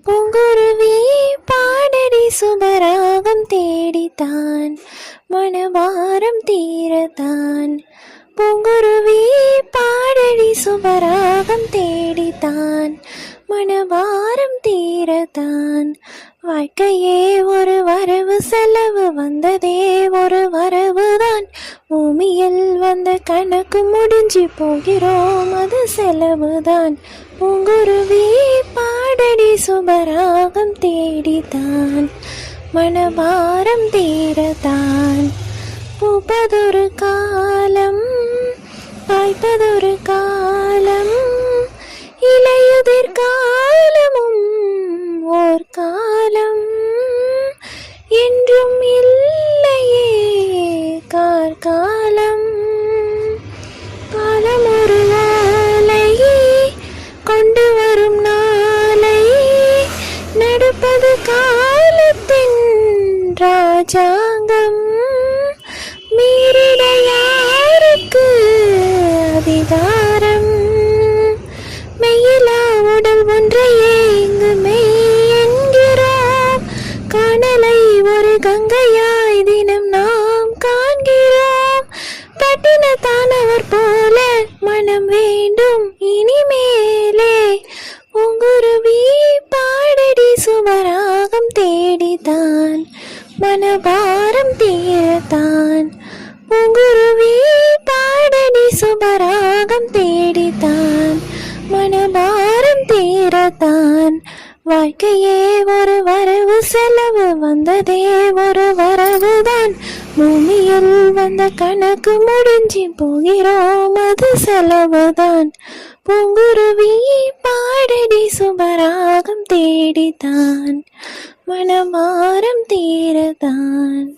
பூங்குருவி பாடடி சுபராகம் தேடித்தான் மனவாரம் தீரத்தான். பூங்குருவி பாடடி சுபராகம் தேடித்தான் மனவாரம் தீரத்தான். வாழ்க்கையே ஒரு வரவு செலவு, வந்ததே ஒரு வரவுதான். பூமியில் வந்த கணக்கு முடிஞ்சு போகிறோம், அது செலவுதான். பூங்குருவி பாடடி சுபராகம் தேடித்தான் மனவாரம் தீரத்தான். பூப்பதொரு காலம், காய்ப்பதொரு காலம், இலையுதிர் காலமும் ஓர் காலம், என்றும் இல்லையே கார்காலம். காலம் ஒரு வேலையை கொண்டு வரும் நாளை, நடப்பது காலத்தின் ராஜாங்கம். மீறிட யாருக்கு அதிகாரம்? மெய்யிலா உடல் ஒன்றையே இங்கு மெய் என்கிறோம். காணலை ஒரு கங்கையாய் தினம் நாம் காண்கிறோம். பட்டினத்தானவர் போல மனம் வேண்டும் இனிமேலே. பூங்குருவி பாடடி சுபராகம் தேடித்தான் மனபாரம் தீரத்தான். பூங்குருவி பாடடி சுபராகம் தேடித்தான் மனபாரம் தீரத்தான். வாழ்க்கையே ஒரு வரவு செலவு, வந்ததே ஒரு வரவுதான். பூமியில் வந்த கணக்கு முடிஞ்சு போகிறோம், அது செலவுதான். பூங்குருவி பாடடி சுபராகம் தேடித்தான் மனமாரம் தீரத்தான்.